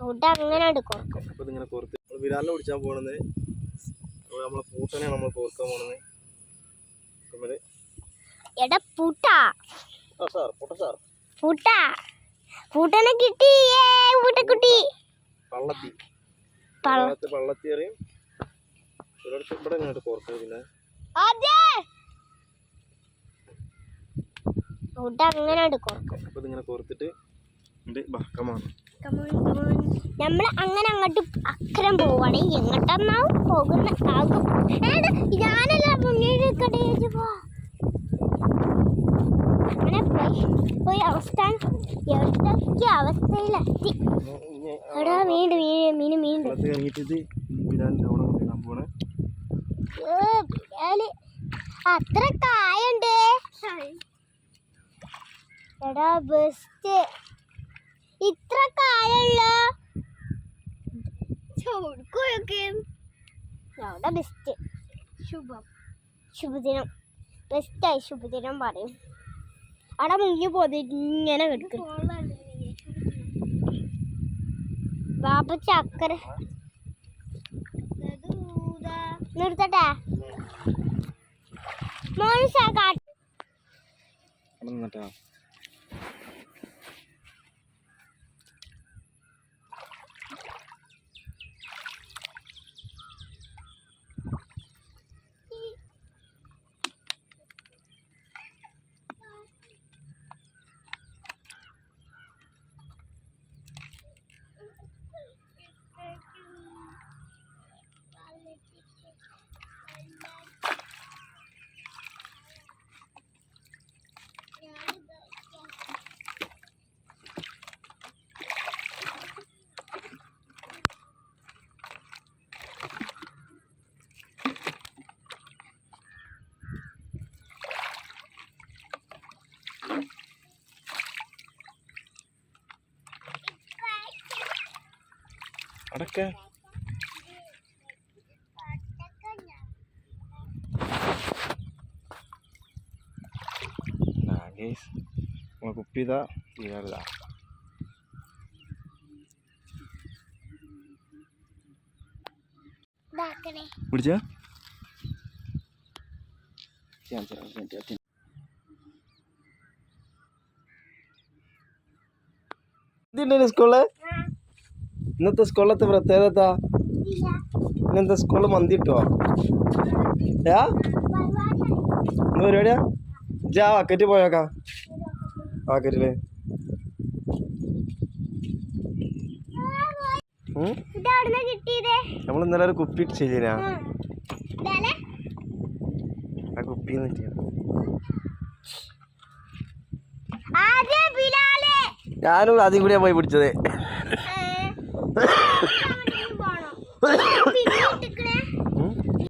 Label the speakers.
Speaker 1: അങ്ങനെ എടുക്കും.
Speaker 2: അപ്പൊ ഇതിങ്ങനെ കോർത്ത് വിരാലിനെ പിടിച്ചാൽ പോണത്. നമ്മളെ പൂട്ടനെയാണ് നമ്മൾ കോർക്കാൻ പോണത്.
Speaker 1: എടാ പൂട്ടാ
Speaker 2: പൂട്ടാ
Speaker 1: പൂട്ടനെ കിട്ടി. പൂട്ടക്കുട്ടി
Speaker 2: പള്ളത്തി അറിയും. ഇവിടെ ഇങ്ങോട്ട് കോർക്കുന്നത്. പിന്നെ
Speaker 1: അങ്ങനെ എടുക്കും.
Speaker 2: അപ്പൊ ഇതിങ്ങനെ കോർത്തിട്ട്
Speaker 1: നമ്മള് അങ്ങനെ അങ്ങോട്ട് അക്കരം പോവാണ്. എങ്ങോട്ടെന്നാവും പോകുന്ന ഞാനല്ല മുന്നിൽ അങ്ങനെ പോയി അവസ്ഥയിലെത്തി. എടാ മീൻ അത്ര കായുണ്ട്. എടാ ബെസ്റ്റ് ഇത്ര കായുള്ള ബെസ്റ്റ് ശുഭദിനം ബെസ്റ്റായി ശുഭദിനം പറയും. അവിടെ മുങ്ങി പോയിട്ട് ഇങ്ങനെ കിടക്കും. ബാപ്പ ചക്കര നിർത്തട്ടെ.
Speaker 2: അടക്ക കുപ്പിതാ ചെയ്യാറില്ല. പിടിച്ച സ്കൂള് ഇന്നത്തെ സ്കൂളത്തെ പ്രത്യേകത ഇന്നത്തെ സ്കൂളിൽ മന്തി കിട്ടുമോ? പരിപാടിയാ വാക്കറ്റ് പോയേക്കാം. വാക്കറ്റില് നമ്മൾ ഇന്നലെ ഒരു കുപ്പി ഇട്ട് ശരിയാ. ആ കുപ്പി ഞാനും ആദ്യം കൂടിയാ പോയി പിടിച്ചത്.